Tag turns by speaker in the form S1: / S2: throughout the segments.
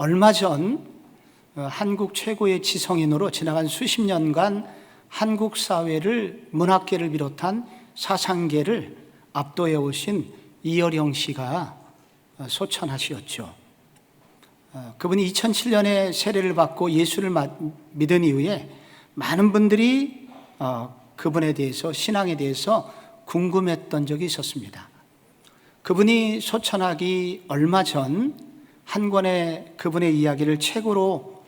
S1: 얼마 전 한국 최고의 지성인으로 지나간 수십 년간 한국 사회를, 문학계를 비롯한 사상계를 압도해 오신 이어령 씨가 소천하시었죠. 그분이 2007년에 세례를 받고 예수를 믿은 이후에 많은 분들이 그분에 대해서, 신앙에 대해서 궁금했던 적이 있었습니다. 그분이 소천하기 얼마 전 한 권의 그분의 이야기를 책으로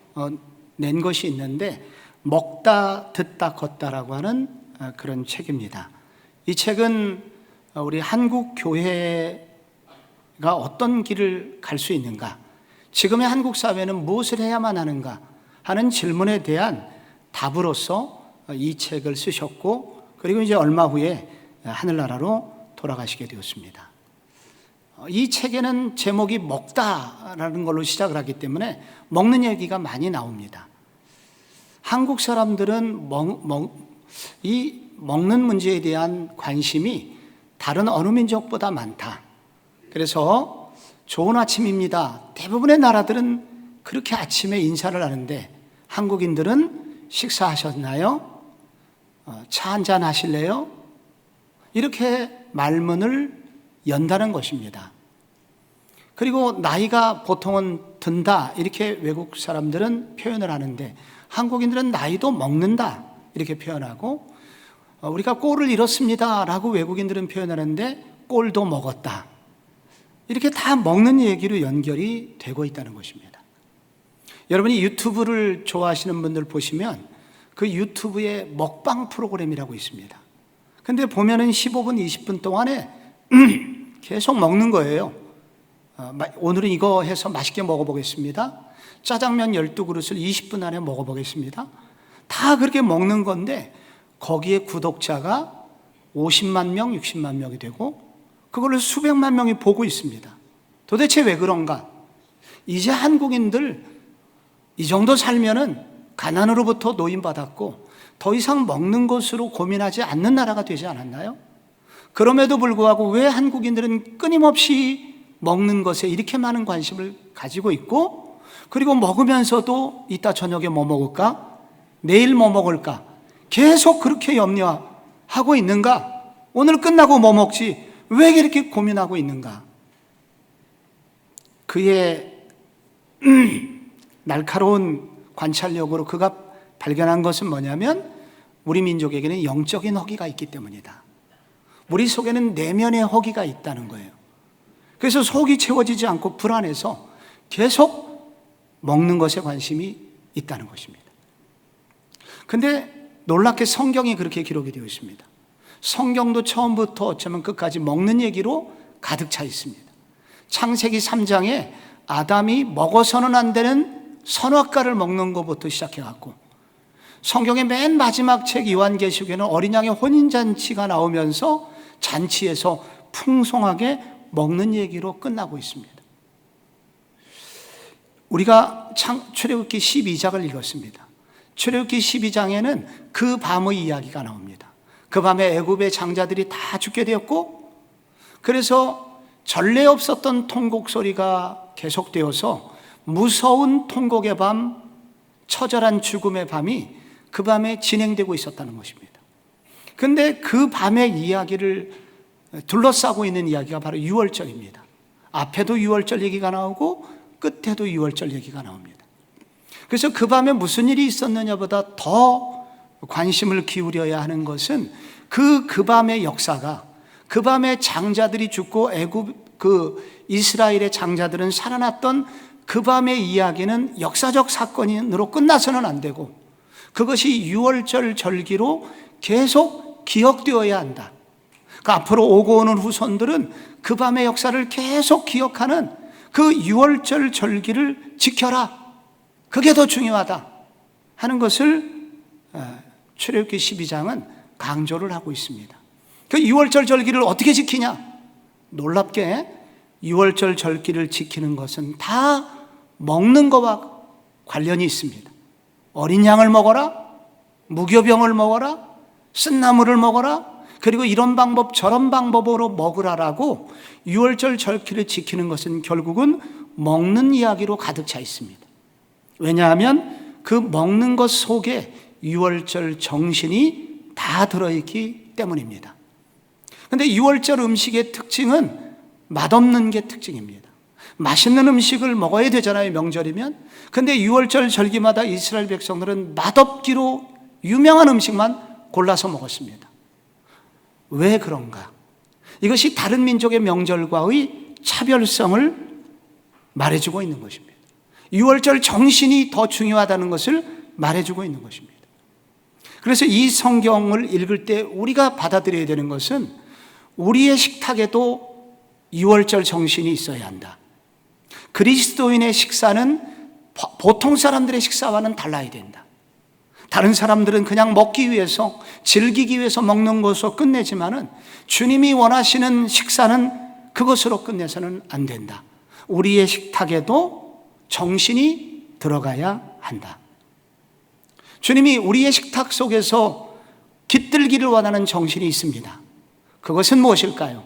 S1: 낸 것이 있는데, 먹다 듣다 걷다라고 하는 그런 책입니다. 이 책은 우리 한국 교회가 어떤 길을 갈 수 있는가, 지금의 한국 사회는 무엇을 해야만 하는가 하는 질문에 대한 답으로서 이 책을 쓰셨고, 그리고 이제 얼마 후에 하늘나라로 돌아가시게 되었습니다. 이 책에는 제목이 먹다라는 걸로 시작을 하기 때문에 먹는 얘기가 많이 나옵니다. 한국 사람들은 이 먹는 문제에 대한 관심이 다른 어느 민족보다 많다. 그래서 좋은 아침입니다. 대부분의 나라들은 그렇게 아침에 인사를 하는데, 한국인들은 식사하셨나요? 차 한잔 하실래요? 이렇게 말문을 연다는 것입니다. 그리고 나이가 보통은 든다, 이렇게 외국 사람들은 표현을 하는데, 한국인들은 나이도 먹는다 이렇게 표현하고, 우리가 꼴을 잃었습니다 라고 외국인들은 표현하는데, 꼴도 먹었다, 이렇게 다 먹는 얘기로 연결이 되고 있다는 것입니다. 여러분이 유튜브를 좋아하시는 분들 보시면 그 유튜브에 먹방 프로그램이라고 있습니다. 근데 보면은 15분, 20분 동안에 계속 먹는 거예요. 오늘은 이거 해서 맛있게 먹어보겠습니다. 짜장면 12그릇을 20분 안에 먹어보겠습니다. 다 그렇게 먹는 건데, 거기에 구독자가 50만 명, 60만 명이 되고 그걸로 수백만 명이 보고 있습니다. 도대체 왜 그런가? 이제 한국인들 이 정도 살면은 가난으로부터 노인받았고 더 이상 먹는 것으로 고민하지 않는 나라가 되지 않았나요? 그럼에도 불구하고 왜 한국인들은 끊임없이 먹는 것에 이렇게 많은 관심을 가지고 있고, 그리고 먹으면서도 이따 저녁에 뭐 먹을까? 내일 뭐 먹을까? 계속 그렇게 염려하고 있는가? 오늘 끝나고 뭐 먹지? 왜 이렇게 고민하고 있는가? 그의 날카로운 관찰력으로 그가 발견한 것은 뭐냐면, 우리 민족에게는 영적인 허기가 있기 때문이다. 우리 속에는 내면의 허기가 있다는 거예요. 그래서 속이 채워지지 않고 불안해서 계속 먹는 것에 관심이 있다는 것입니다. 근데 놀랍게 성경이 그렇게 기록이 되어 있습니다. 성경도 처음부터 어쩌면 끝까지 먹는 얘기로 가득 차 있습니다. 창세기 3장에 아담이 먹어서는 안 되는 선악과를 먹는 것부터 시작해갖고, 성경의 맨 마지막 책 요한계시록에는 어린 양의 혼인잔치가 나오면서 잔치에서 풍성하게 먹는 얘기로 끝나고 있습니다. 우리가 출애굽기 12장을 읽었습니다. 출애굽기 12장에는 그 밤의 이야기가 나옵니다. 그 밤에 애굽의 장자들이 다 죽게 되었고, 그래서 전례 없었던 통곡 소리가 계속되어서 무서운 통곡의 밤, 처절한 죽음의 밤이 그 밤에 진행되고 있었다는 것입니다. 그런데 그 밤의 이야기를 둘러싸고 있는 이야기가 바로 유월절입니다. 앞에도 유월절 얘기가 나오고 끝에도 유월절 얘기가 나옵니다. 그래서 그 밤에 무슨 일이 있었느냐보다 더 관심을 기울여야 하는 것은 그 밤의 역사가, 그 밤에 장자들이 죽고 애굽 이스라엘의 장자들은 살아났던 그 밤의 이야기는 역사적 사건으로 끝나서는 안 되고, 그것이 유월절 절기로 계속 기억되어야 한다. 그러니까 앞으로 오고 오는 후손들은 그 밤의 역사를 계속 기억하는 그 유월절 절기를 지켜라, 그게 더 중요하다 하는 것을 출애굽기 12장은 강조를 하고 있습니다. 그 유월절 절기를 어떻게 지키냐? 놀랍게 유월절 절기를 지키는 것은 다 먹는 것과 관련이 있습니다. 어린 양을 먹어라, 무교병을 먹어라, 쓴나물을 먹어라. 그리고 이런 방법 저런 방법으로 먹으라라고 유월절 절기를 지키는 것은 결국은 먹는 이야기로 가득 차 있습니다. 왜냐하면 그 먹는 것 속에 유월절 정신이 다 들어있기 때문입니다. 그런데 유월절 음식의 특징은 맛없는 게 특징입니다. 맛있는 음식을 먹어야 되잖아요, 명절이면. 그런데 유월절 절기마다 이스라엘 백성들은 맛없기로 유명한 음식만 골라서 먹었습니다. 왜 그런가? 이것이 다른 민족의 명절과의 차별성을 말해주고 있는 것입니다. 유월절 정신이 더 중요하다는 것을 말해주고 있는 것입니다. 그래서 이 성경을 읽을 때 우리가 받아들여야 되는 것은 우리의 식탁에도 유월절 정신이 있어야 한다. 그리스도인의 식사는 보통 사람들의 식사와는 달라야 된다. 다른 사람들은 그냥 먹기 위해서, 즐기기 위해서 먹는 것으로 끝내지만은 주님이 원하시는 식사는 그것으로 끝내서는 안 된다. 우리의 식탁에도 정신이 들어가야 한다. 주님이 우리의 식탁 속에서 깃들기를 원하는 정신이 있습니다. 그것은 무엇일까요?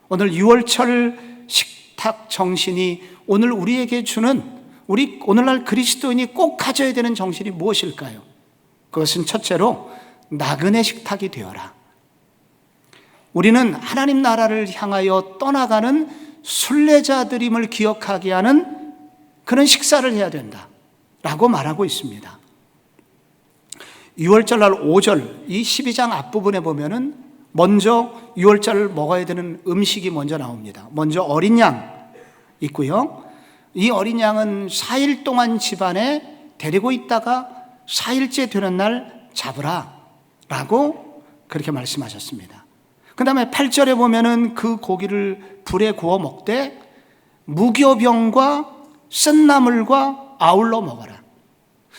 S1: 오늘 유월절 식탁 정신이 오늘 우리에게 주는, 우리 오늘날 그리스도인이 꼭 가져야 되는 정신이 무엇일까요? 그것은 첫째로 나그네 식탁이 되어라. 우리는 하나님 나라를 향하여 떠나가는 순례자들임을 기억하게 하는 그런 식사를 해야 된다 라고 말하고 있습니다. 6월절날 5절 이 12장 앞부분에 보면은 먼저 6월절을 먹어야 되는 음식이 먼저 나옵니다. 먼저 어린 양 있고요. 이 어린 양은 4일 동안 집안에 데리고 있다가 4일째 되는 날 잡으라 라고 그렇게 말씀하셨습니다. 그 다음에 8절에 보면은 그 고기를 불에 구워 먹되 무교병과 쓴 나물과 아울러 먹어라.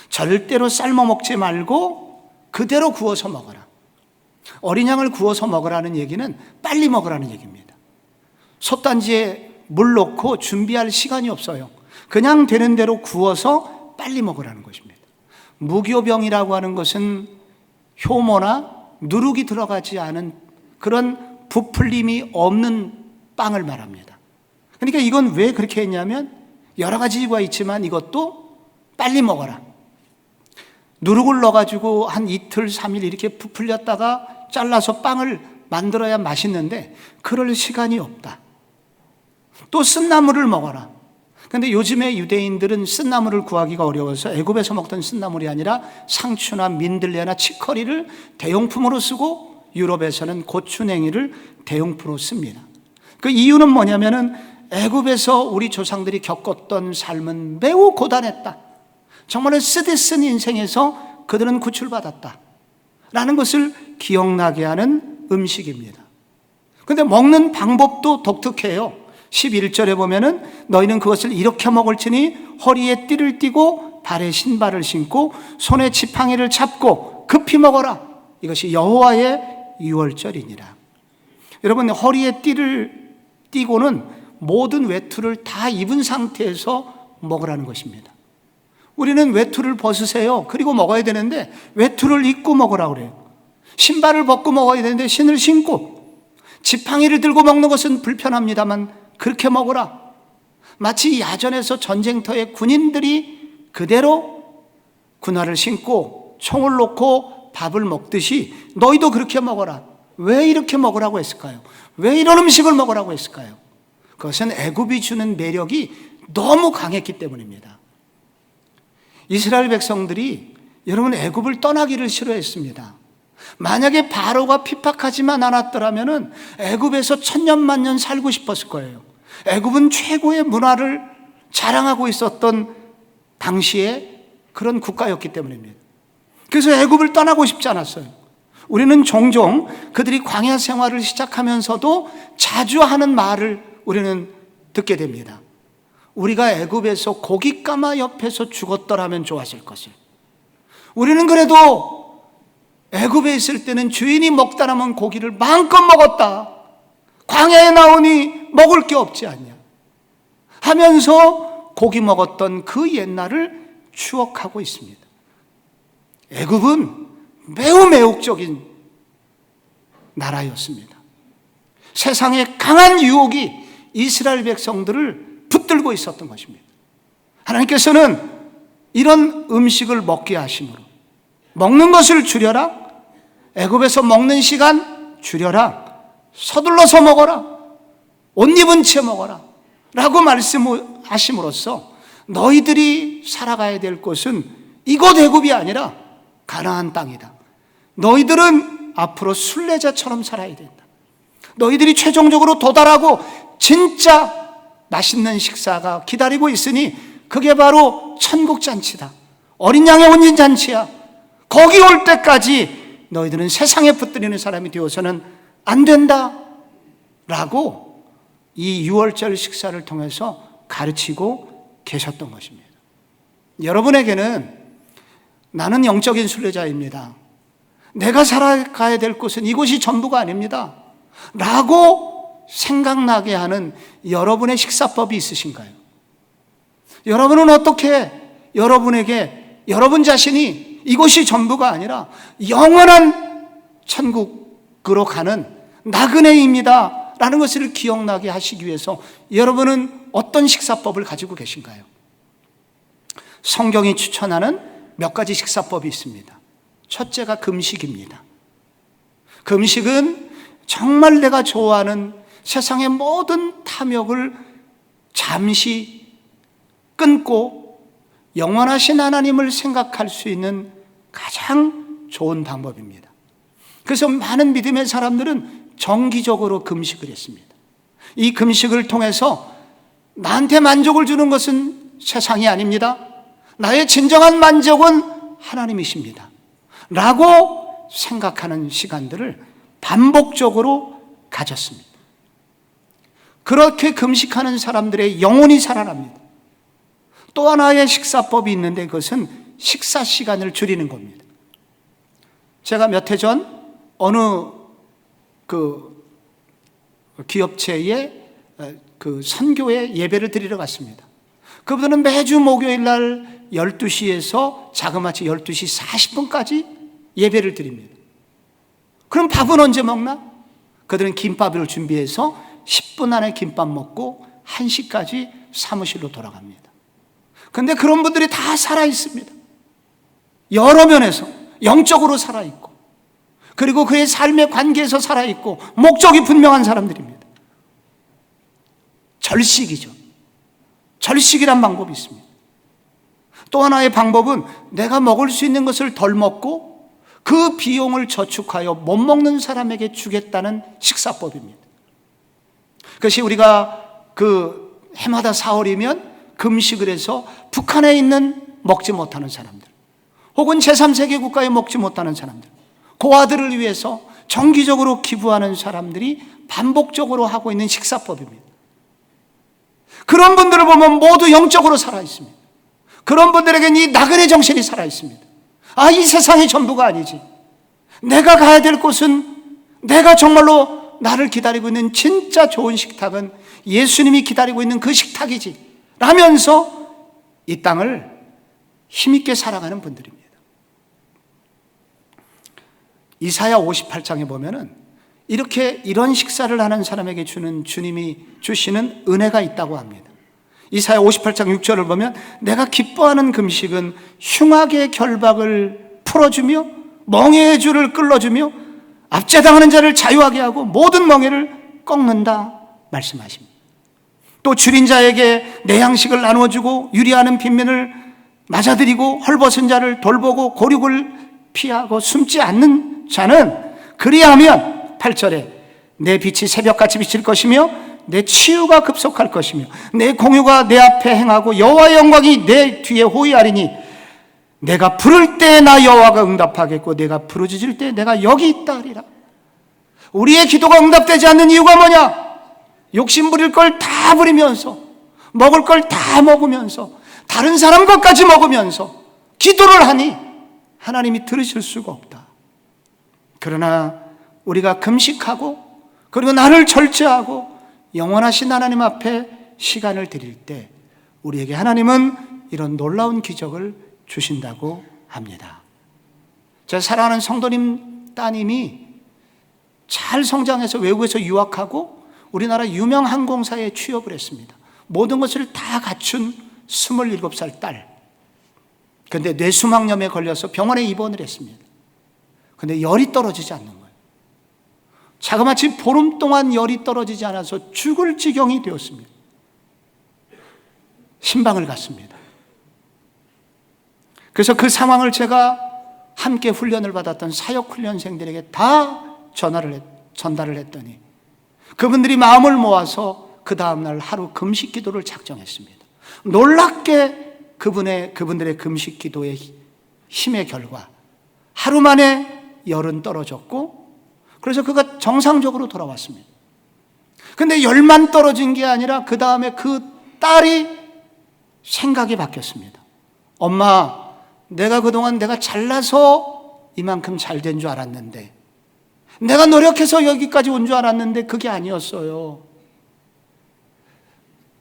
S1: 절대로 삶아 먹지 말고 그대로 구워서 먹어라. 어린 양을 구워서 먹으라는 얘기는 빨리 먹으라는 얘기입니다. 솥단지에 물 넣고 준비할 시간이 없어요. 그냥 되는 대로 구워서 빨리 먹으라는 것입니다. 무교병이라고 하는 것은 효모나 누룩이 들어가지 않은 그런 부풀림이 없는 빵을 말합니다. 그러니까 이건 왜 그렇게 했냐면 여러 가지 이유가 있지만 이것도 빨리 먹어라. 누룩을 넣어가지고 한 이틀, 3일 이렇게 부풀렸다가 잘라서 빵을 만들어야 맛있는데 그럴 시간이 없다. 또 쓴나물을 먹어라. 그런데 요즘에 유대인들은 쓴나물을 구하기가 어려워서 애굽에서 먹던 쓴나물이 아니라 상추나 민들레나 치커리를 대용품으로 쓰고 유럽에서는 고추냉이를 대용품으로 씁니다. 그 이유는 뭐냐면은 애굽에서 우리 조상들이 겪었던 삶은 매우 고단했다. 정말 쓰디쓴 인생에서 그들은 구출받았다 라는 것을 기억나게 하는 음식입니다. 그런데 먹는 방법도 독특해요. 11절에 보면은 너희는 그것을 이렇게 먹을지니 허리에 띠를 띠고 발에 신발을 신고 손에 지팡이를 잡고 급히 먹어라. 이것이 여호와의 유월절이니라. 여러분, 허리에 띠를 띠고는 모든 외투를 다 입은 상태에서 먹으라는 것입니다. 우리는 외투를 벗으세요. 그리고 먹어야 되는데 외투를 입고 먹으라고 그래요. 신발을 벗고 먹어야 되는데 신을 신고, 지팡이를 들고 먹는 것은 불편합니다만 그렇게 먹으라. 마치 야전에서 전쟁터에 군인들이 그대로 군화를 신고 총을 놓고 밥을 먹듯이 너희도 그렇게 먹어라. 왜 이렇게 먹으라고 했을까요? 왜 이런 음식을 먹으라고 했을까요? 그것은 애굽이 주는 매력이 너무 강했기 때문입니다. 이스라엘 백성들이 여러분 애굽을 떠나기를 싫어했습니다. 만약에 바로가 핍박하지만 않았더라면 애굽에서 천년만년 살고 싶었을 거예요. 애굽은 최고의 문화를 자랑하고 있었던 당시에 그런 국가였기 때문입니다. 그래서 애굽을 떠나고 싶지 않았어요. 우리는 종종 그들이 광야 생활을 시작하면서도 자주 하는 말을 우리는 듣게 됩니다. 우리가 애굽에서 고깃가마 옆에서 죽었더라면 좋았을 것을. 우리는 그래도 애굽에 있을 때는 주인이 먹다 남은 고기를 마음껏 먹었다. 광야에 나오니 먹을 게 없지 않냐 하면서 고기 먹었던 그 옛날을 추억하고 있습니다. 애굽은 매우 매혹적인 나라였습니다. 세상에 강한 유혹이 이스라엘 백성들을 붙들고 있었던 것입니다. 하나님께서는 이런 음식을 먹게 하심으로 먹는 것을 줄여라, 애굽에서 먹는 시간 줄여라, 서둘러서 먹어라, 옷 입은 채 먹어라 라고 말씀하심으로써 너희들이 살아가야 될 곳은 이곳 애굽이 아니라 가나안 땅이다. 너희들은 앞으로 순례자처럼 살아야 된다. 너희들이 최종적으로 도달하고 진짜 맛있는 식사가 기다리고 있으니 그게 바로 천국잔치다. 어린 양의 혼인잔치야. 거기 올 때까지 너희들은 세상에 붙들리는 사람이 되어서는 안 된다 라고 이 유월절 식사를 통해서 가르치고 계셨던 것입니다. 여러분에게는 나는 영적인 순례자입니다, 내가 살아가야 될 곳은 이곳이 전부가 아닙니다 라고 생각나게 하는 여러분의 식사법이 있으신가요? 여러분은 어떻게 여러분에게 여러분 자신이 이곳이 전부가 아니라 영원한 천국으로 가는 나그네입니다 라는 것을 기억나게 하시기 위해서 여러분은 어떤 식사법을 가지고 계신가요? 성경이 추천하는 몇 가지 식사법이 있습니다. 첫째가 금식입니다. 금식은 정말 내가 좋아하는 세상의 모든 탐욕을 잠시 끊고 영원하신 하나님을 생각할 수 있는 가장 좋은 방법입니다. 그래서 많은 믿음의 사람들은 정기적으로 금식을 했습니다. 이 금식을 통해서 나한테 만족을 주는 것은 세상이 아닙니다, 나의 진정한 만족은 하나님이십니다 라고 생각하는 시간들을 반복적으로 가졌습니다. 그렇게 금식하는 사람들의 영혼이 살아납니다. 또 하나의 식사법이 있는데 그것은 식사 시간을 줄이는 겁니다. 제가 몇 해 전 어느 기업체의 선교회 예배를 드리러 갔습니다. 그분들은 매주 목요일 날 12시에서 자그마치 12시 40분까지 예배를 드립니다. 그럼 밥은 언제 먹나? 그들은 김밥을 준비해서 10분 안에 김밥 먹고 1시까지 사무실로 돌아갑니다. 그런데 그런 분들이 다 살아있습니다. 여러 면에서 영적으로 살아있고, 그리고 그의 삶의 관계에서 살아있고, 목적이 분명한 사람들입니다. 절식이죠. 절식이란 방법이 있습니다. 또 하나의 방법은 내가 먹을 수 있는 것을 덜 먹고 그 비용을 저축하여 못 먹는 사람에게 주겠다는 식사법입니다. 그것이 우리가 해마다 4월이면 금식을 해서 북한에 있는 먹지 못하는 사람들, 혹은 제3세계 국가에 먹지 못하는 사람들, 고아들을 위해서 정기적으로 기부하는 사람들이 반복적으로 하고 있는 식사법입니다. 그런 분들을 보면 모두 영적으로 살아있습니다. 그런 분들에게는 이 나그네 정신이 살아있습니다. 이 세상이 전부가 아니지, 내가 가야 될 곳은, 내가 정말로 나를 기다리고 있는 진짜 좋은 식탁은 예수님이 기다리고 있는 그 식탁이지 라면서 이 땅을 힘있게 살아가는 분들입니다. 이사야 58장에 보면은 이런 식사를 하는 사람에게 주님이 주시는 은혜가 있다고 합니다. 이사야 58장 6절을 보면 내가 기뻐하는 금식은 흉악의 결박을 풀어주며 멍에의 줄을 끌어주며 압제당하는 자를 자유하게 하고 모든 멍에를 꺾는다 말씀하십니다. 또 줄인 자에게 내 양식을 나누어주고 유리하는 빈면을 맞아들이고 헐벗은 자를 돌보고 고륙을 피하고 숨지 않는 자는 그리하면 8절에 내 빛이 새벽같이 비칠 것이며 내 치유가 급속할 것이며 내 공유가 내 앞에 행하고 여호와의 영광이 내 뒤에 호위하리니 내가 부를 때 나 여호와가 응답하겠고 내가 부르짖을 때 내가 여기 있다 하리라. 우리의 기도가 응답되지 않는 이유가 뭐냐? 욕심 부릴 걸 다 부리면서, 먹을 걸 다 먹으면서, 다른 사람 것까지 먹으면서 기도를 하니 하나님이 들으실 수가 없다. 그러나 우리가 금식하고 그리고 나를 절제하고 영원하신 하나님 앞에 시간을 드릴 때 우리에게 하나님은 이런 놀라운 기적을 주신다고 합니다. 제 사랑하는 성도님 따님이 잘 성장해서 외국에서 유학하고 우리나라 유명 항공사에 취업을 했습니다. 모든 것을 다 갖춘 27살 딸. 그런데 뇌수막염에 걸려서 병원에 입원을 했습니다. 그런데 열이 떨어지지 않는 거예요. 자그마치 보름 동안 열이 떨어지지 않아서 죽을 지경이 되었습니다. 신방을 갔습니다. 그래서 그 상황을 제가 함께 훈련을 받았던 사역훈련생들에게 다 전달을 했더니 그분들이 마음을 모아서 그 다음날 하루 금식 기도를 작정했습니다. 놀랍게 그분들의 금식 기도의 힘의 결과 하루 만에 열은 떨어졌고, 그래서 그가 정상적으로 돌아왔습니다. 근데 열만 떨어진 게 아니라 그 다음에 그 딸이 생각이 바뀌었습니다. 엄마, 내가 그동안 내가 잘나서 이만큼 잘 된 줄 알았는데, 내가 노력해서 여기까지 온 줄 알았는데 그게 아니었어요.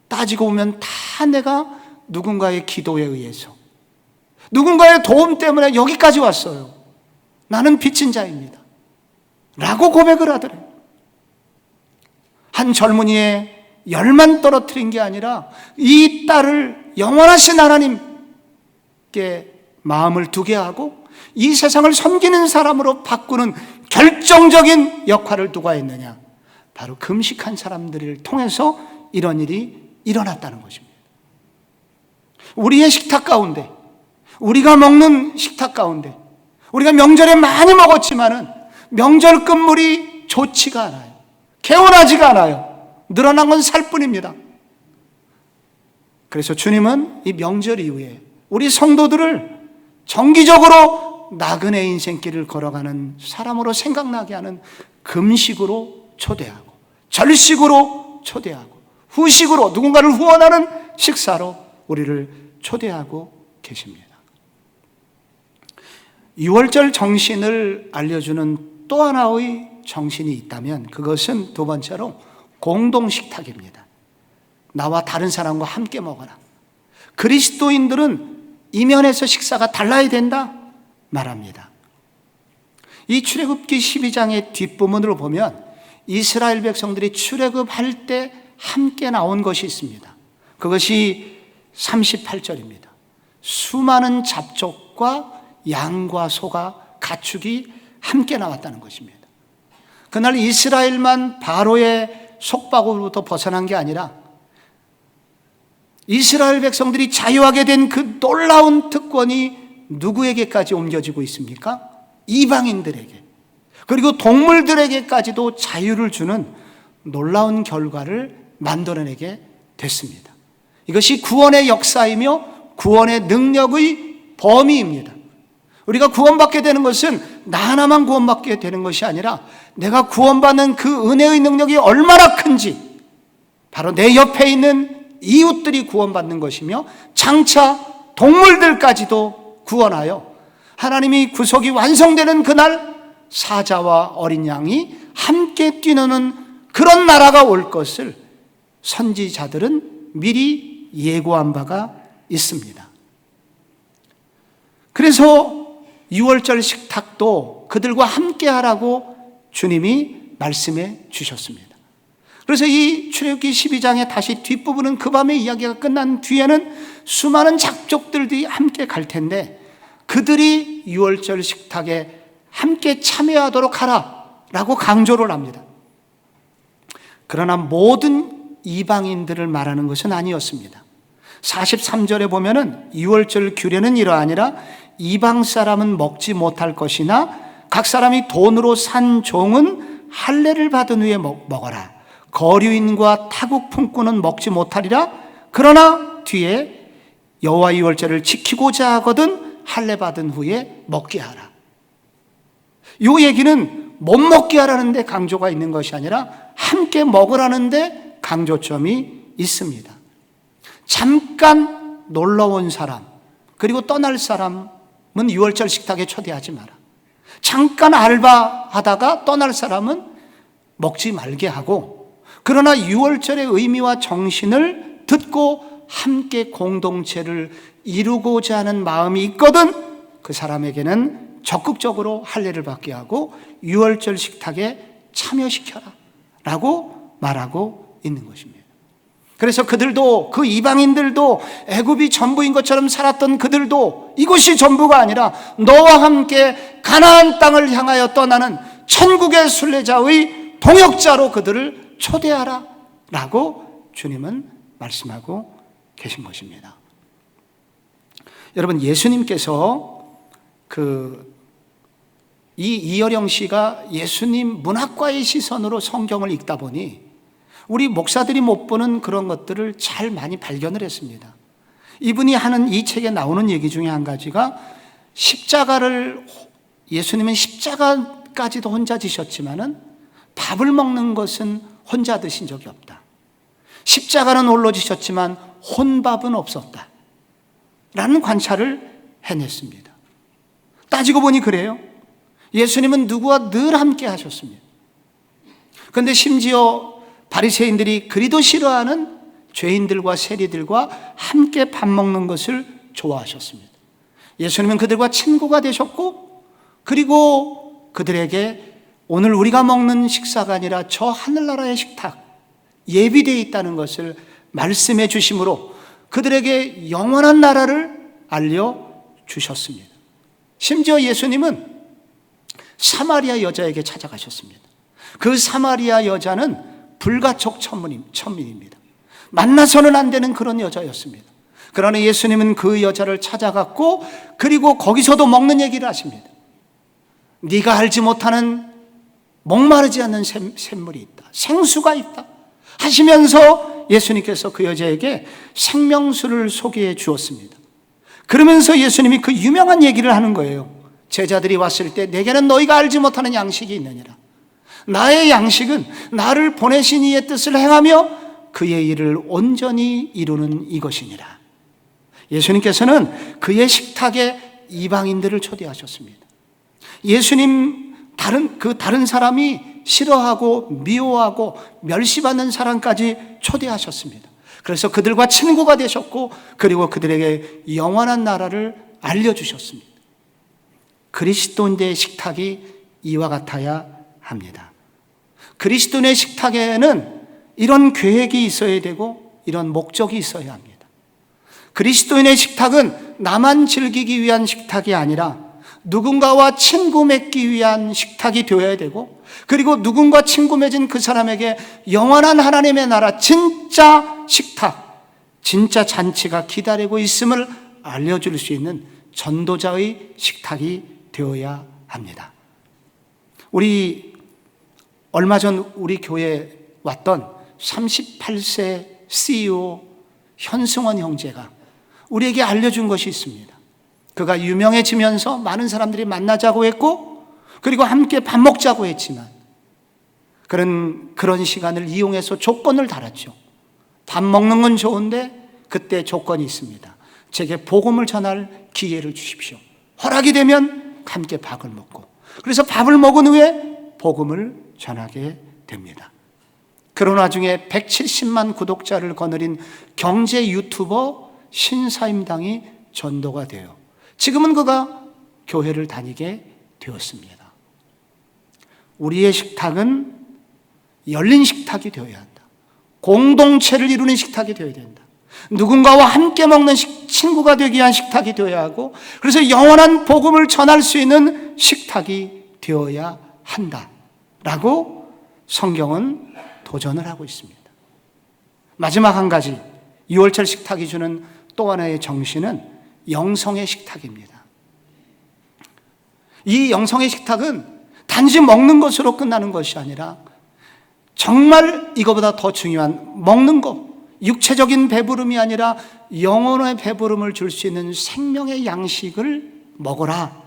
S1: 따지고 보면 다 내가 누군가의 기도에 의해서, 누군가의 도움 때문에 여기까지 왔어요. 나는 빚진 자입니다. 라고 고백을 하더래요. 한 젊은이의 열만 떨어뜨린 게 아니라 이 딸을 영원하신 하나님께 마음을 두게 하고 이 세상을 섬기는 사람으로 바꾸는 결정적인 역할을 누가 했느냐? 바로 금식한 사람들을 통해서 이런 일이 일어났다는 것입니다. 우리의 식탁 가운데, 우리가 먹는 식탁 가운데, 우리가 명절에 많이 먹었지만은 명절 끝물이 좋지가 않아요. 개운하지가 않아요. 늘어난 건 살뿐입니다. 그래서 주님은 이 명절 이후에 우리 성도들을 정기적으로 나그네 인생길을 걸어가는 사람으로 생각나게 하는 금식으로 초대하고, 절식으로 초대하고, 후식으로 누군가를 후원하는 식사로 우리를 초대하고 계십니다. 6월절 정신을 알려주는 또 하나의 정신이 있다면 그것은 두 번째로 공동식탁입니다. 나와 다른 사람과 함께 먹어라. 그리스도인들은 이면에서 식사가 달라야 된다 말합니다. 이 출애굽기 12장의 뒷부분으로 보면 이스라엘 백성들이 출애굽할 때 함께 나온 것이 있습니다. 그것이 38절입니다. 수많은 잡족과 양과 소가, 가축이 함께 나왔다는 것입니다. 그날 이스라엘만 바로의 속박으로부터 벗어난 게 아니라 이스라엘 백성들이 자유하게 된 그 놀라운 특권이 누구에게까지 옮겨지고 있습니까? 이방인들에게, 그리고 동물들에게까지도 자유를 주는 놀라운 결과를 만들어내게 됐습니다. 이것이 구원의 역사이며 구원의 능력의 범위입니다. 우리가 구원받게 되는 것은 나 하나만 구원받게 되는 것이 아니라 내가 구원받는 그 은혜의 능력이 얼마나 큰지, 바로 내 옆에 있는 이웃들이 구원받는 것이며 장차 동물들까지도 구원하여 하나님이 구속이 완성되는 그날 사자와 어린 양이 함께 뛰노는 그런 나라가 올 것을 선지자들은 미리 예고한 바가 있습니다. 그래서 6월절 식탁도 그들과 함께 하라고 주님이 말씀해 주셨습니다. 그래서 이 출애굽기 12장의 다시 뒷부분은 그 밤의 이야기가 끝난 뒤에는 수많은 잡족들이 함께 갈 텐데 그들이 6월절 식탁에 함께 참여하도록 하라라고 강조를 합니다. 그러나 모든 이방인들을 말하는 것은 아니었습니다. 43절에 보면은 6월절 규례는 이러하니라 이방 사람은 먹지 못할 것이나 각 사람이 돈으로 산 종은 할례를 받은 후에 먹어라. 거류인과 타국 품꾼은 먹지 못하리라. 그러나 뒤에 여호와 6월절을 지키고자 하거든 할례 받은 후에 먹게 하라. 이 얘기는 못 먹게 하라는 데 강조가 있는 것이 아니라 함께 먹으라는 데 강조점이 있습니다. 잠깐 놀러 온 사람, 그리고 떠날 사람은 6월절 식탁에 초대하지 마라. 잠깐 알바하다가 떠날 사람은 먹지 말게 하고, 그러나 6월절의 의미와 정신을 듣고 함께 공동체를 이루고자 하는 마음이 있거든 그 사람에게는 적극적으로 할례를 받게 하고 6월절 식탁에 참여시켜라 라고 말하고 있는 것입니다. 그래서 그들도, 그 이방인들도, 애굽이 전부인 것처럼 살았던 그들도 이곳이 전부가 아니라 너와 함께 가나안 땅을 향하여 떠나는 천국의 순례자의 동역자로 그들을 초대하라 라고 주님은 말씀하고 계신 것입니다. 여러분, 예수님께서 이 이어령 씨가 예수님 문학과의 시선으로 성경을 읽다 보니 우리 목사들이 못 보는 그런 것들을 잘 많이 발견을 했습니다. 이분이 하는 이 책에 나오는 얘기 중에 한 가지가 예수님은 십자가까지도 혼자 지셨지만은 밥을 먹는 것은 혼자 드신 적이 없다. 십자가는 홀로 지셨지만 혼밥은 없었다 라는 관찰을 해냈습니다. 따지고 보니 그래요. 예수님은 누구와 늘 함께 하셨습니다. 그런데 심지어 바리새인들이 그리도 싫어하는 죄인들과 세리들과 함께 밥 먹는 것을 좋아하셨습니다. 예수님은 그들과 친구가 되셨고, 그리고 그들에게 오늘 우리가 먹는 식사가 아니라 저 하늘나라의 식탁, 예비되어 있다는 것을 말씀해 주심으로 그들에게 영원한 나라를 알려주셨습니다. 심지어 예수님은 사마리아 여자에게 찾아가셨습니다. 그 사마리아 여자는 불가촉 천민입니다. 만나서는 안 되는 그런 여자였습니다. 그러나 예수님은 그 여자를 찾아갔고, 그리고 거기서도 먹는 얘기를 하십니다. 네가 알지 못하는 목마르지 않는 샘물이 있다, 생수가 있다 하시면서 예수님께서 그 여자에게 생명수를 소개해 주었습니다. 그러면서 예수님이 그 유명한 얘기를 하는 거예요. 제자들이 왔을 때 내게는 너희가 알지 못하는 양식이 있느니라. 나의 양식은 나를 보내신 이의 뜻을 행하며 그의 일을 온전히 이루는 이것이니라. 예수님께서는 그의 식탁에 이방인들을 초대하셨습니다. 예수님 다른 사람이 싫어하고 미워하고 멸시받는 사람까지 초대하셨습니다. 그래서 그들과 친구가 되셨고, 그리고 그들에게 영원한 나라를 알려주셨습니다. 그리스도인의 식탁이 이와 같아야 합니다. 그리스도인의 식탁에는 이런 계획이 있어야 되고 이런 목적이 있어야 합니다. 그리스도인의 식탁은 나만 즐기기 위한 식탁이 아니라 누군가와 친구 맺기 위한 식탁이 되어야 되고, 그리고 누군가 친구 맺은 그 사람에게 영원한 하나님의 나라, 진짜 식탁, 진짜 잔치가 기다리고 있음을 알려줄 수 있는 전도자의 식탁이 되어야 합니다. 얼마 전 우리 교회에 왔던 38세 CEO 현승원 형제가 우리에게 알려준 것이 있습니다. 그가 유명해지면서 많은 사람들이 만나자고 했고, 그리고 함께 밥 먹자고 했지만 그런 시간을 이용해서 조건을 달았죠. 밥 먹는 건 좋은데 그때 조건이 있습니다. 제게 복음을 전할 기회를 주십시오. 허락이 되면 함께 밥을 먹고, 그래서 밥을 먹은 후에 복음을 전하게 됩니다. 그런 와중에 170만 구독자를 거느린 경제 유튜버 신사임당이 전도가 돼요. 지금은 그가 교회를 다니게 되었습니다. 우리의 식탁은 열린 식탁이 되어야 한다. 공동체를 이루는 식탁이 되어야 된다. 누군가와 함께 먹는 친구가 되기 위한 식탁이 되어야 하고, 그래서 영원한 복음을 전할 수 있는 식탁이 되어야 한다라고 성경은 도전을 하고 있습니다. 마지막 한 가지, 6월절 식탁이 주는 또 하나의 정신은 영성의 식탁입니다. 이 영성의 식탁은 단지 먹는 것으로 끝나는 것이 아니라 정말 이거보다 더 중요한 먹는 것, 육체적인 배부름이 아니라 영혼의 배부름을 줄 수 있는 생명의 양식을 먹어라.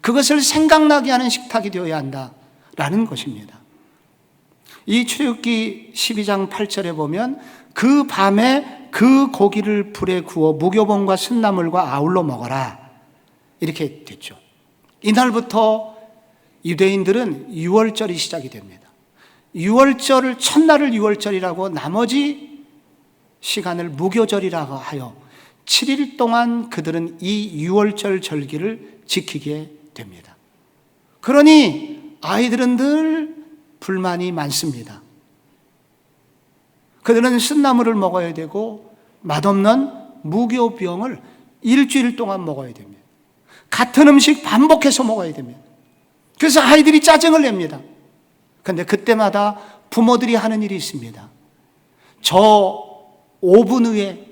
S1: 그것을 생각나게 하는 식탁이 되어야 한다라는 것입니다. 이 출애굽기 12장 8절에 보면 그 밤에 그 고기를 불에 구워 무교봉과 쓴나물과 아울러 먹어라 이렇게 됐죠. 이날부터 유대인들은 6월절이 시작이 됩니다. 6월절을 첫날을 6월절이라고 나머지 시간을 무교절이라고 하여 7일 동안 그들은 이 6월절 절기를 지키게 됩니다. 그러니 아이들은 늘 불만이 많습니다. 그들은 쓴나물을 먹어야 되고 맛없는 무교병을 일주일 동안 먹어야 됩니다. 같은 음식 반복해서 먹어야 됩니다. 그래서 아이들이 짜증을 냅니다. 그런데 그때마다 부모들이 하는 일이 있습니다. 저 오븐 위에,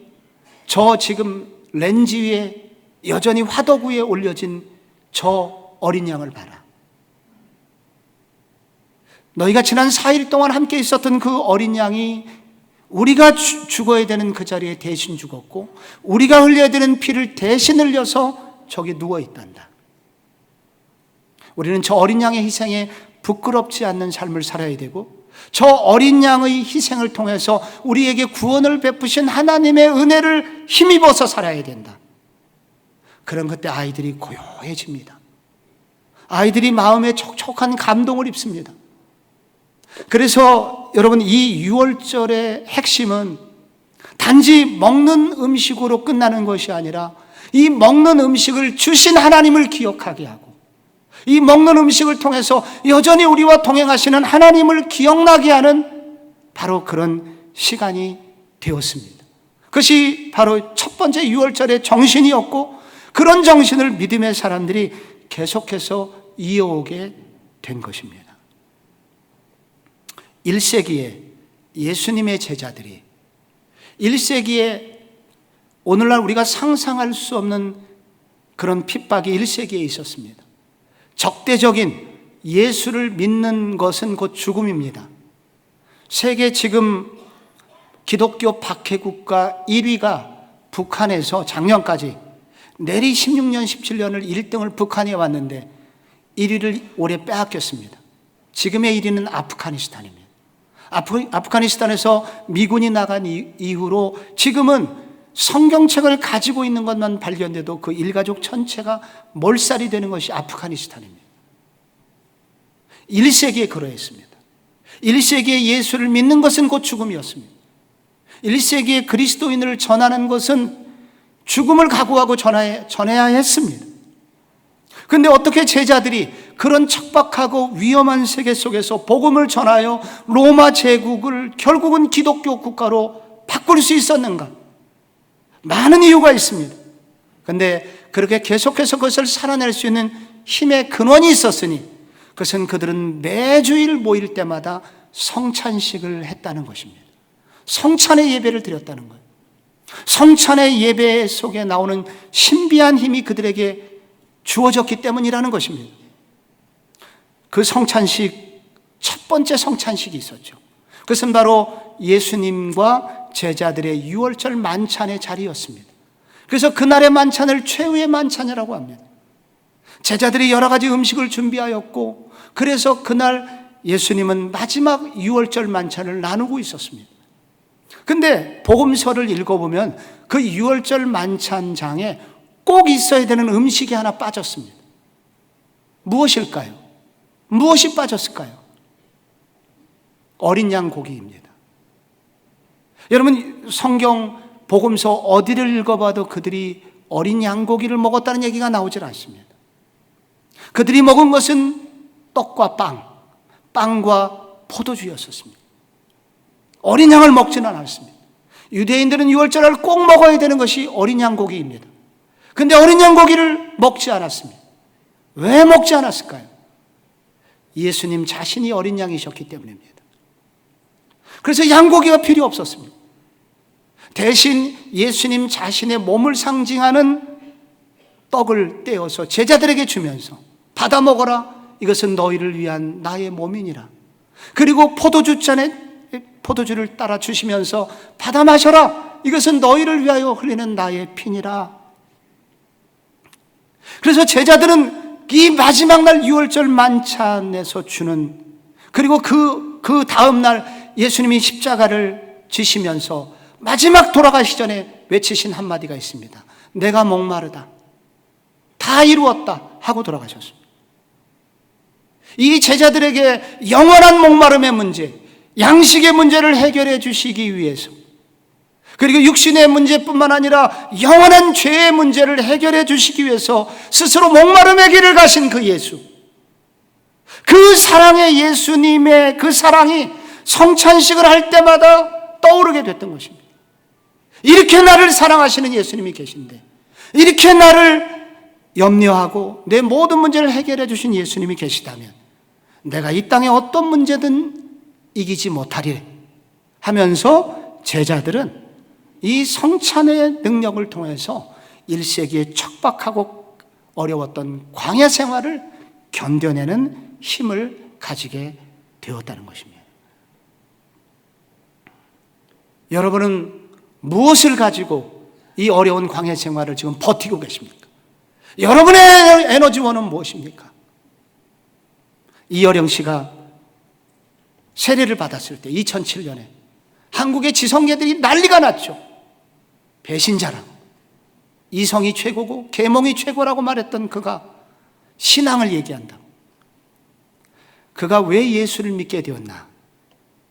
S1: 저 지금 렌즈 위에, 여전히 화덕 위에 올려진 저 어린 양을 봐라. 너희가 지난 4일 동안 함께 있었던 그 어린 양이 우리가 죽어야 되는 그 자리에 대신 죽었고, 우리가 흘려야 되는 피를 대신 흘려서 저기 누워 있단다. 우리는 저 어린 양의 희생에 부끄럽지 않는 삶을 살아야 되고, 저 어린 양의 희생을 통해서 우리에게 구원을 베푸신 하나님의 은혜를 힘입어서 살아야 된다. 그런 그때 아이들이 고요해집니다. 아이들이 마음에 촉촉한 감동을 입습니다. 그래서 여러분, 이 유월절의 핵심은 단지 먹는 음식으로 끝나는 것이 아니라 이 먹는 음식을 주신 하나님을 기억하게 하고, 이 먹는 음식을 통해서 여전히 우리와 동행하시는 하나님을 기억나게 하는 바로 그런 시간이 되었습니다. 그것이 바로 첫 번째 유월절의 정신이었고, 그런 정신을 믿음의 사람들이 계속해서 이어오게 된 것입니다. 1세기에 예수님의 제자들이, 1세기에 오늘날 우리가 상상할 수 없는 그런 핍박이 1세기에 있었습니다. 적대적인 예수를 믿는 것은 곧 죽음입니다. 세계 지금 기독교 박해국가 1위가 북한에서 작년까지 내리 16년, 17년을 1등을 북한이 왔는데 1위를 올해 빼앗겼습니다. 지금의 1위는 아프가니스탄입니다. 아프가니스탄에서 미군이 나간 이후로 지금은 성경책을 가지고 있는 것만 발견돼도 그 일가족 전체가 몰살이 되는 것이 아프가니스탄입니다. 1세기에 그러했습니다. 1세기에 예수를 믿는 것은 곧 죽음이었습니다. 1세기에 그리스도인을 전하는 것은 죽음을 각오하고 전해야 했습니다. 그런데 어떻게 제자들이 그런 척박하고 위험한 세계 속에서 복음을 전하여 로마 제국을 결국은 기독교 국가로 바꿀 수 있었는가? 많은 이유가 있습니다. 그런데 그렇게 계속해서 그것을 살아낼 수 있는 힘의 근원이 있었으니, 그것은 그들은 매주일 모일 때마다 성찬식을 했다는 것입니다. 성찬의 예배를 드렸다는 거예요. 성찬의 예배 속에 나오는 신비한 힘이 그들에게 주어졌기 때문이라는 것입니다. 그 성찬식, 첫 번째 성찬식이 있었죠. 그것은 바로 예수님과 제자들의 유월절 만찬의 자리였습니다. 그래서 그날의 만찬을 최후의 만찬이라고 합니다. 제자들이 여러 가지 음식을 준비하였고, 그래서 그날 예수님은 마지막 유월절 만찬을 나누고 있었습니다. 근데 복음서를 읽어보면 그 유월절 만찬장에 꼭 있어야 되는 음식이 하나 빠졌습니다. 무엇일까요? 무엇이 빠졌을까요? 어린 양 고기입니다. 여러분, 성경 복음서 어디를 읽어봐도 그들이 어린 양 고기를 먹었다는 얘기가 나오질 않습니다. 그들이 먹은 것은 떡과 빵과 포도주였었습니다. 어린 양을 먹지는 않았습니다. 유대인들은 유월절을 꼭 먹어야 되는 것이 어린 양 고기입니다. 그런데 어린 양 고기를 먹지 않았습니다. 왜 먹지 않았을까요? 예수님 자신이 어린 양이셨기 때문입니다. 그래서 양고기가 필요 없었습니다. 대신 예수님 자신의 몸을 상징하는 떡을 떼어서 제자들에게 주면서 받아 먹어라, 이것은 너희를 위한 나의 몸이니라. 그리고 포도주를 따라 주시면서 받아 마셔라, 이것은 너희를 위하여 흘리는 나의 피니라. 그래서 제자들은 이 마지막 날 유월절 만찬에서 주는, 그리고 그 다음 날 예수님이 십자가를 지시면서 마지막 돌아가시 전에 외치신 한마디가 있습니다. 내가 목마르다, 다 이루었다 하고 돌아가셨습니다. 이 제자들에게 영원한 목마름의 문제, 양식의 문제를 해결해 주시기 위해서, 그리고 육신의 문제뿐만 아니라 영원한 죄의 문제를 해결해 주시기 위해서 스스로 목마름의 길을 가신 그 예수, 그 사랑의 예수님의 그 사랑이 성찬식을 할 때마다 떠오르게 됐던 것입니다. 이렇게 나를 사랑하시는 예수님이 계신데, 이렇게 나를 염려하고 내 모든 문제를 해결해 주신 예수님이 계시다면 내가 이 땅에 어떤 문제든 이기지 못하리 하면서 제자들은 이 성찬의 능력을 통해서 1세기에 척박하고 어려웠던 광야 생활을 견뎌내는 힘을 가지게 되었다는 것입니다. 여러분은 무엇을 가지고 이 어려운 광야 생활을 지금 버티고 계십니까? 여러분의 에너지원은 무엇입니까? 이어령 씨가 세례를 받았을 때 2007년에 한국의 지성계들이 난리가 났죠. 배신자라고, 이성이 최고고 계몽이 최고라고 말했던 그가 신앙을 얘기한다고. 그가 왜 예수를 믿게 되었나?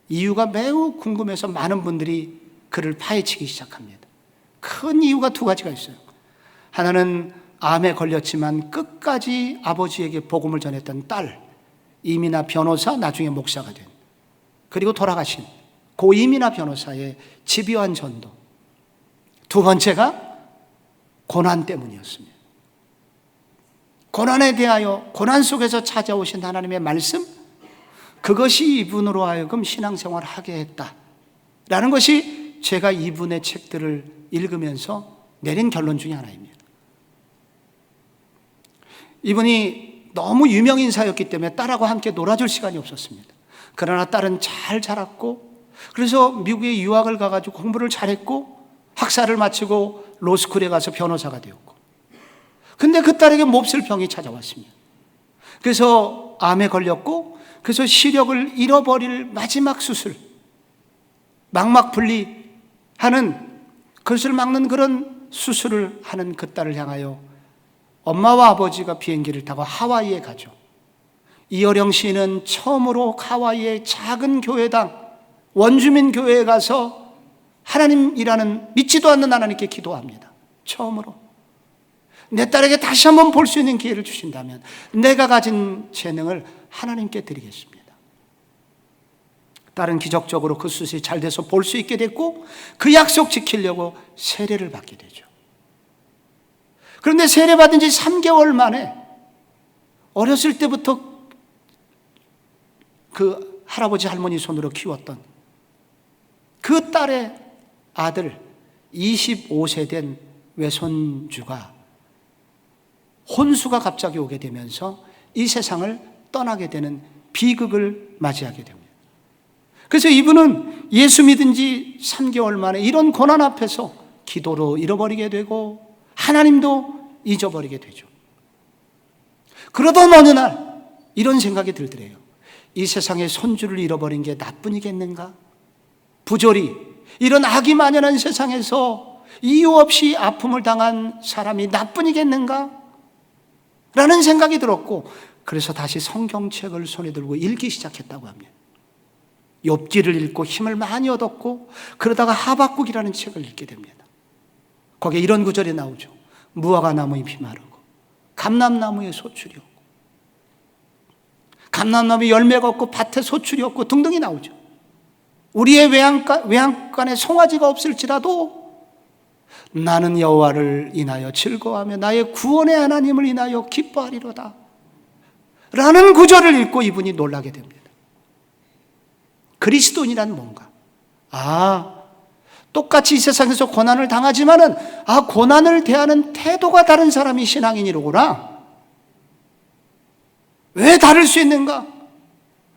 S1: 이유가 매우 궁금해서 많은 분들이 그를 파헤치기 시작합니다. 큰 이유가 두 가지가 있어요. 하나는 암에 걸렸지만 끝까지 아버지에게 복음을 전했던 딸, 이민아 변호사, 나중에 목사가 된, 그리고 돌아가신 고 이민아 변호사의 집요한 전도. 두 번째가 고난 때문이었습니다. 고난에 대하여 고난 속에서 찾아오신 하나님의 말씀, 그것이 이분으로 하여금 신앙생활을 하게 했다라는 것이 제가 이분의 책들을 읽으면서 내린 결론 중에 하나입니다. 이분이 너무 유명인사였기 때문에 딸하고 함께 놀아줄 시간이 없었습니다. 그러나 딸은 잘 자랐고, 그래서 미국에 유학을 가가지고 공부를 잘했고, 학사를 마치고 로스쿨에 가서 변호사가 되었고, 근데 그 딸에게 몹쓸 병이 찾아왔습니다. 그래서 암에 걸렸고, 그래서 시력을 잃어버릴 마지막 수술, 망막 분리하는, 그것을 막는 그런 수술을 하는 그 딸을 향하여 엄마와 아버지가 비행기를 타고 하와이에 가죠. 이어령 씨는 처음으로 하와이의 작은 교회당, 원주민 교회에 가서 하나님이라는 믿지도 않는 하나님께 기도합니다. 처음으로. 내 딸에게 다시 한번 볼 수 있는 기회를 주신다면 내가 가진 재능을 하나님께 드리겠습니다. 딸은 기적적으로 그 수술이 잘 돼서 볼 수 있게 됐고, 그 약속 지키려고 세례를 받게 되죠. 그런데 세례받은 지 3개월 만에 어렸을 때부터 그 할아버지 할머니 손으로 키웠던 그 딸의 아들, 25세 된 외손주가 혼수가 갑자기 오게 되면서 이 세상을 떠나게 되는 비극을 맞이하게 됩니다. 그래서 이분은 예수 믿은 지 3개월 만에 이런 고난 앞에서 기도로 잃어버리게 되고 하나님도 잊어버리게 되죠. 그러던 어느 날 이런 생각이 들더래요. 이 세상에 손주를 잃어버린 게 나뿐이겠는가? 부조리, 이런 악이 만연한 세상에서 이유 없이 아픔을 당한 사람이 나뿐이겠는가? 라는 생각이 들었고, 그래서 다시 성경책을 손에 들고 읽기 시작했다고 합니다. 욥기를 읽고 힘을 많이 얻었고, 그러다가 하박국이라는 책을 읽게 됩니다. 거기에 이런 구절이 나오죠. 무화과 나무 잎이 마르고 감람나무에 소출이 없고, 감람나무에 열매가 없고 밭에 소출이 없고 등등이 나오죠. 우리의 외양간에 송아지가 없을지라도 나는 여호와를 인하여 즐거워하며 나의 구원의 하나님을 인하여 기뻐하리로다 라는 구절을 읽고 이분이 놀라게 됩니다. 그리스도인이란 뭔가? 똑같이 이 세상에서 고난을 당하지만은 고난을 대하는 태도가 다른 사람이 신앙인이로구나. 왜 다를 수 있는가?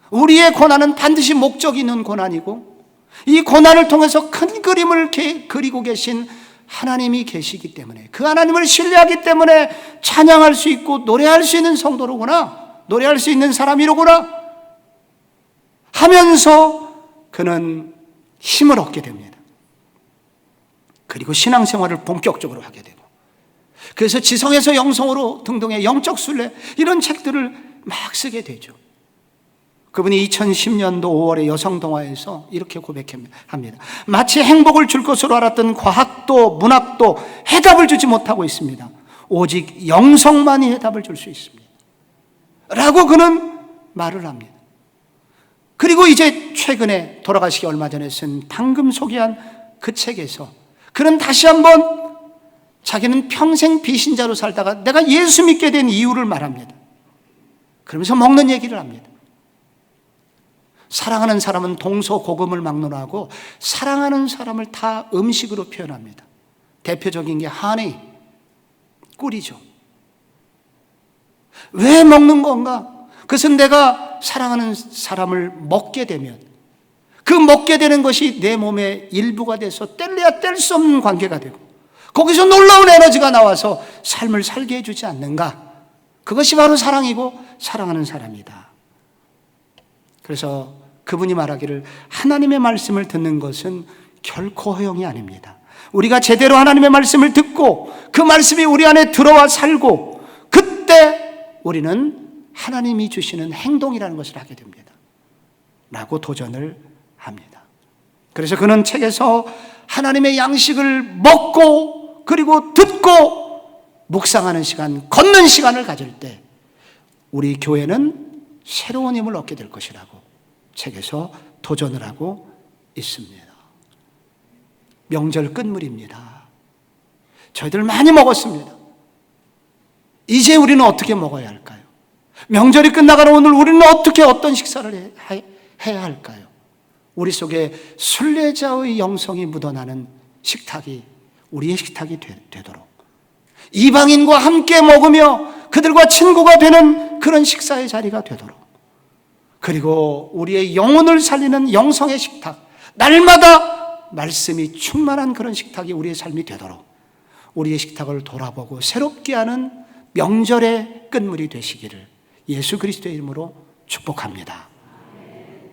S1: 우리의 고난은 반드시 목적이 있는 고난이고, 이 고난을 통해서 큰 그림을 그리고 계신 하나님이 계시기 때문에, 그 하나님을 신뢰하기 때문에 찬양할 수 있고 노래할 수 있는 성도로구나, 노래할 수 있는 사람이로구나 하면서 그는 힘을 얻게 됩니다. 그리고 신앙생활을 본격적으로 하게 되고, 그래서 지성에서 영성으로 등등의 영적 순례, 이런 책들을 막 쓰게 되죠. 그분이 2010년도 5월에 여성동화에서 이렇게 고백합니다. 마치 행복을 줄 것으로 알았던 과학도 문학도 해답을 주지 못하고 있습니다. 오직 영성만이 해답을 줄 수 있습니다 라고 그는 말을 합니다. 그리고 이제 최근에 돌아가시기 얼마 전에 쓴 방금 소개한 그 책에서 그는 다시 한번 자기는 평생 비신자로 살다가 내가 예수 믿게 된 이유를 말합니다. 그러면서 먹는 얘기를 합니다. 사랑하는 사람은 동서고금을 막론하고 사랑하는 사람을 다 음식으로 표현합니다. 대표적인 게 하니, 꿀이죠. 왜 먹는 건가? 그것은 내가 사랑하는 사람을 먹게 되면 그 먹게 되는 것이 내 몸의 일부가 돼서 뗄래야 뗄 수 없는 관계가 되고 거기서 놀라운 에너지가 나와서 삶을 살게 해주지 않는가? 그것이 바로 사랑이고 사랑하는 사람이다. 그래서 그분이 말하기를 하나님의 말씀을 듣는 것은 결코 허용이 아닙니다. 우리가 제대로 하나님의 말씀을 듣고 그 말씀이 우리 안에 들어와 살고 그때 우리는 하나님이 주시는 행동이라는 것을 하게 됩니다. 라고 도전을 합니다. 그래서 그는 책에서 하나님의 양식을 먹고 그리고 듣고 묵상하는 시간, 걷는 시간을 가질 때 우리 교회는 새로운 힘을 얻게 될 것이라고 책에서 도전을 하고 있습니다. 명절 끝물입니다. 저희들 많이 먹었습니다. 이제 우리는 어떻게 먹어야 할까요? 명절이 끝나가는 오늘 우리는 어떻게 어떤 식사를 해야 할까요? 우리 속에 순례자의 영성이 묻어나는 식탁이 우리의 식탁이 되도록 이방인과 함께 먹으며 그들과 친구가 되는 그런 식사의 자리가 되도록 그리고 우리의 영혼을 살리는 영성의 식탁 날마다 말씀이 충만한 그런 식탁이 우리의 삶이 되도록 우리의 식탁을 돌아보고 새롭게 하는 명절의 끝물이 되시기를 예수 그리스도의 이름으로 축복합니다.